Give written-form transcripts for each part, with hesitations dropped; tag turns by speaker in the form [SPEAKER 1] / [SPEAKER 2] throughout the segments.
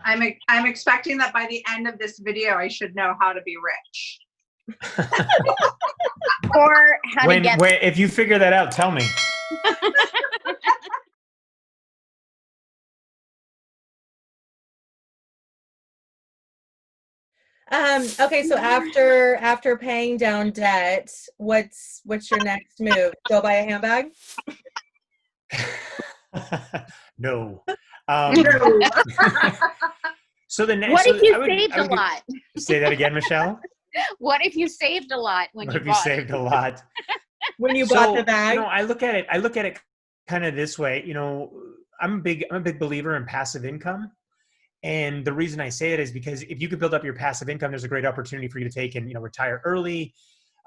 [SPEAKER 1] I'm expecting that by the end of this video, I should know how to be rich.
[SPEAKER 2] Or how to get.
[SPEAKER 3] If you figure that out, tell me.
[SPEAKER 4] Okay, so after paying down debt, what's your next move? Go buy a handbag?
[SPEAKER 3] No.
[SPEAKER 1] No.
[SPEAKER 3] So the next.
[SPEAKER 2] What if you
[SPEAKER 3] I
[SPEAKER 2] saved a
[SPEAKER 3] would
[SPEAKER 2] lot?
[SPEAKER 3] say that again, Michelle.
[SPEAKER 2] What if you saved a lot when
[SPEAKER 3] What
[SPEAKER 2] you
[SPEAKER 3] if you
[SPEAKER 2] bought?
[SPEAKER 3] saved a lot?
[SPEAKER 4] When you bought the bag?
[SPEAKER 3] I look at it kind of this way. I'm a big believer in passive income. And the reason I say it is because if you could build up your passive income, there's a great opportunity for you to take and, retire early.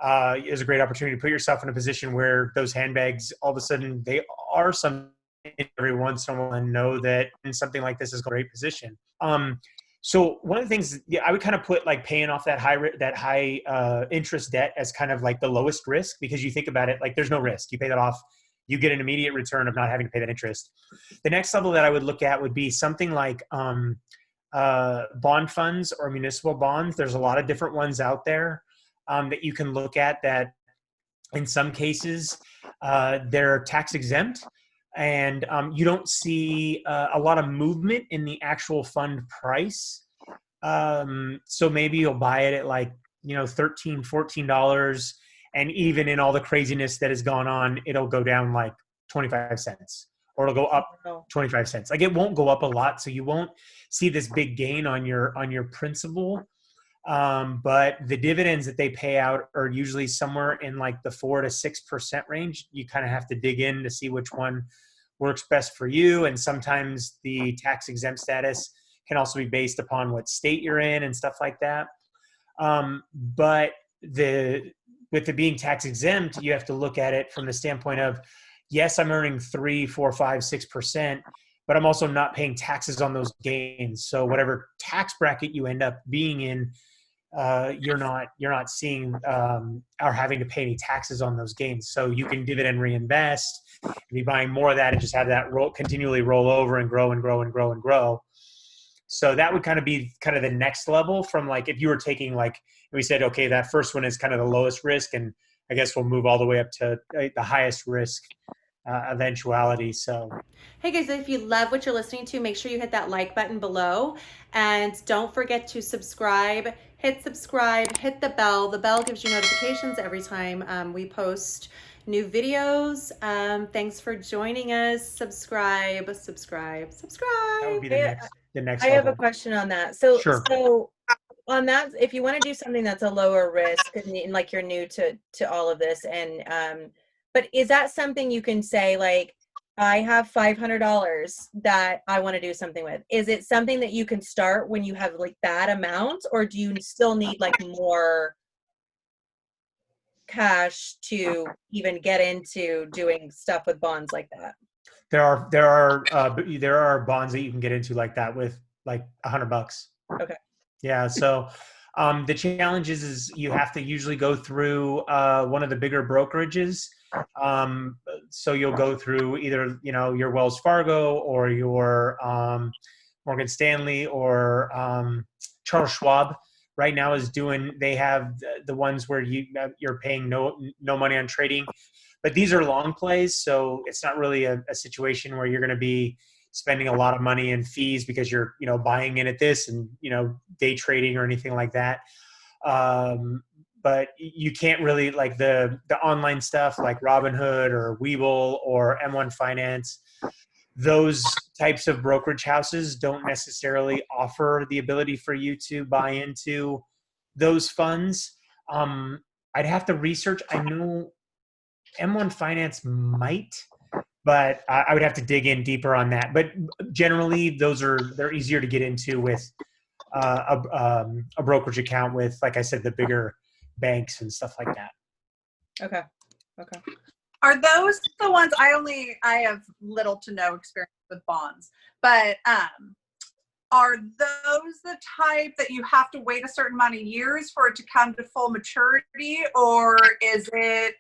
[SPEAKER 3] There's a great opportunity to put yourself in a position where those handbags, all of a sudden, they are something every once in a while, and know that something like this is a great position. So one of the things, I would kind of put like paying off that high interest debt as kind of like the lowest risk, because you think about it, like there's no risk. You pay that off, you get an immediate return of not having to pay that interest. The next level that I would look at would be something like bond funds or municipal bonds. There's a lot of different ones out there that you can look at that in some cases they're tax exempt, and you don't see a lot of movement in the actual fund price. So maybe you'll buy it at like, $13, $14. And even in all the craziness that has gone on, it'll go down like 25 cents, or it'll go up 25 cents. Like it won't go up a lot. So you won't see this big gain on your principal. But the dividends that they pay out are usually somewhere in like the 4 to 6% range. You kind of have to dig in to see which one works best for you. And sometimes the tax exempt status can also be based upon what state you're in and stuff like that. But with it being tax exempt, you have to look at it from the standpoint of, yes, I'm earning 3, 4, 5, 6%, but I'm also not paying taxes on those gains. So whatever tax bracket you end up being in, you're not seeing or having to pay any taxes on those gains. So you can dividend reinvest and be buying more of that and just have that continually roll over and grow and grow and grow and grow. So that would kind of be kind of the next level from like, if you were taking like, we said, okay, that first one is kind of the lowest risk, and I guess we'll move all the way up to the highest risk eventuality. So,
[SPEAKER 4] hey guys, if you love what you're listening to, make sure you hit that like button below, and don't forget to subscribe. Hit subscribe, hit the bell. The bell gives you notifications every time we post new videos. Thanks for joining us. Subscribe.
[SPEAKER 3] that would be the next
[SPEAKER 4] I
[SPEAKER 3] level.
[SPEAKER 4] have a question on that. So,
[SPEAKER 3] Sure.
[SPEAKER 4] So on that, if you want to do something that's a lower risk, and like you're new to all of this, and but is that something you can say like, I have $500 that I want to do something with? Is it something that you can start when you have like that amount, or do you still need like more cash to even get into doing stuff with bonds like that?
[SPEAKER 3] There are bonds that you can get into like that with like $100.
[SPEAKER 4] Okay.
[SPEAKER 3] Yeah. So the challenge is you have to usually go through one of the bigger brokerages. So you'll go through either, your Wells Fargo or your Morgan Stanley or Charles Schwab. Right now they have the ones where you're paying no money on trading, but these are long plays. So it's not really a situation where you're going to be spending a lot of money in fees because you're, buying in at this and, day trading or anything like that. But you can't really, like the online stuff like Robinhood or Webull or M1 Finance, those types of brokerage houses don't necessarily offer the ability for you to buy into those funds. I'd have to research. I know M1 Finance might, but I would have to dig in deeper on that. But generally, they're easier to get into with a brokerage account with, like I said, the bigger banks and stuff like that.
[SPEAKER 4] Okay.
[SPEAKER 1] Are those the ones? I have little to no experience with bonds, but are those the type that you have to wait a certain amount of years for it to come to full maturity, or is it?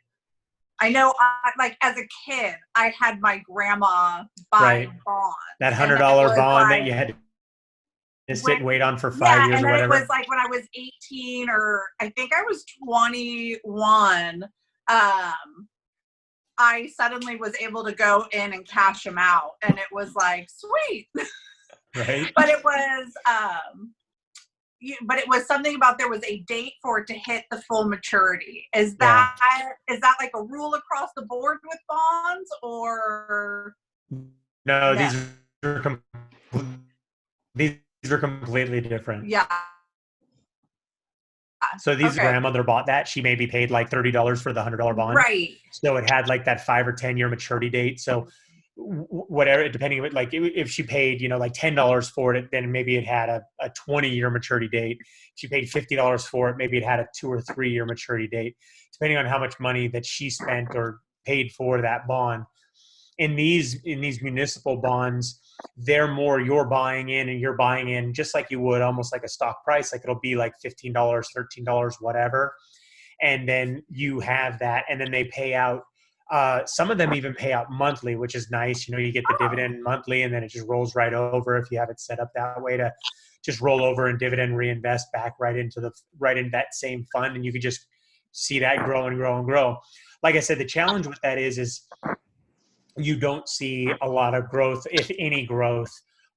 [SPEAKER 1] I know, like as a kid, I had my grandma buy bonds.
[SPEAKER 3] That $100 bond that you had sit and wait on for 5
[SPEAKER 1] Yeah,
[SPEAKER 3] years
[SPEAKER 1] and
[SPEAKER 3] or
[SPEAKER 1] then it
[SPEAKER 3] whatever.
[SPEAKER 1] was like when I was 18 or I think I was 21, I suddenly was able to go in and cash them out, and it was like sweet.
[SPEAKER 3] Right.
[SPEAKER 1] But it was but it was something about there was a date for it to hit the full maturity. Is that like a rule across the board with bonds, or
[SPEAKER 3] No,
[SPEAKER 1] no?
[SPEAKER 3] these are completely different.
[SPEAKER 1] Yeah.
[SPEAKER 3] So these
[SPEAKER 1] Okay.
[SPEAKER 3] grandmother bought that. She maybe paid like $30 for the $100 bond.
[SPEAKER 1] Right.
[SPEAKER 3] So it had like that 5 or 10 year maturity date. So whatever, depending on like if she paid, like $10 for it, then maybe it had a 20-year maturity date. If she paid $50 for it, maybe it had a 2 or 3 year maturity date, depending on how much money that she spent or paid for that bond. In these municipal bonds, they're more you're buying in just like you would almost like a stock price. Like it'll be like $15, $13, whatever. And then you have that, and then they pay out. Some of them even pay out monthly, which is nice. You get the dividend monthly, and then it just rolls right over if you have it set up that way to just roll over and dividend reinvest back right into that same fund, and you can just see that grow and grow and grow. Like I said, the challenge with that is you don't see a lot of growth, if any growth,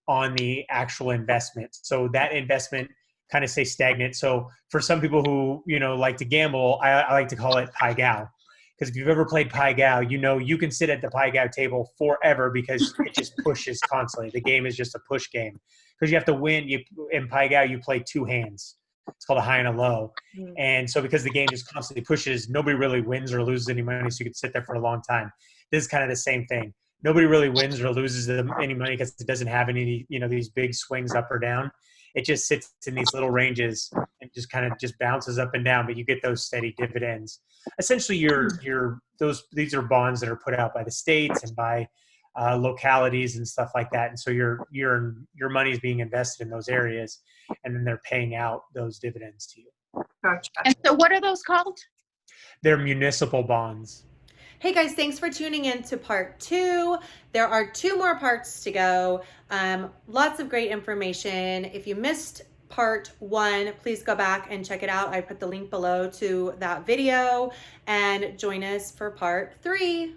[SPEAKER 3] on the actual investment. So that investment kind of stays stagnant. So for some people who, like to gamble, I like to call it Pai Gow. Because if you've ever played Pai Gow, you can sit at the Pai Gow table forever because it just pushes constantly. The game is just a push game. Because you have to win. In Pai Gow, you play 2 hands. It's called a high and a low. Mm-hmm. And so because the game just constantly pushes, nobody really wins or loses any money, so you can sit there for a long time. This is kind of the same thing. Nobody really wins or loses any money because it doesn't have any, these big swings up or down. It just sits in these little ranges and just kind of just bounces up and down, but you get those steady dividends. Essentially, these are bonds that are put out by the states and by localities and stuff like that. And so your money is being invested in those areas, and then they're paying out those dividends to you.
[SPEAKER 1] Gotcha.
[SPEAKER 2] And so what are those called?
[SPEAKER 3] They're municipal bonds.
[SPEAKER 4] Hey guys, thanks for tuning in to part 2. There are 2 more parts to go. Lots of great information. If you missed part 1, please go back and check it out. I put the link below to that video, and join us for part 3.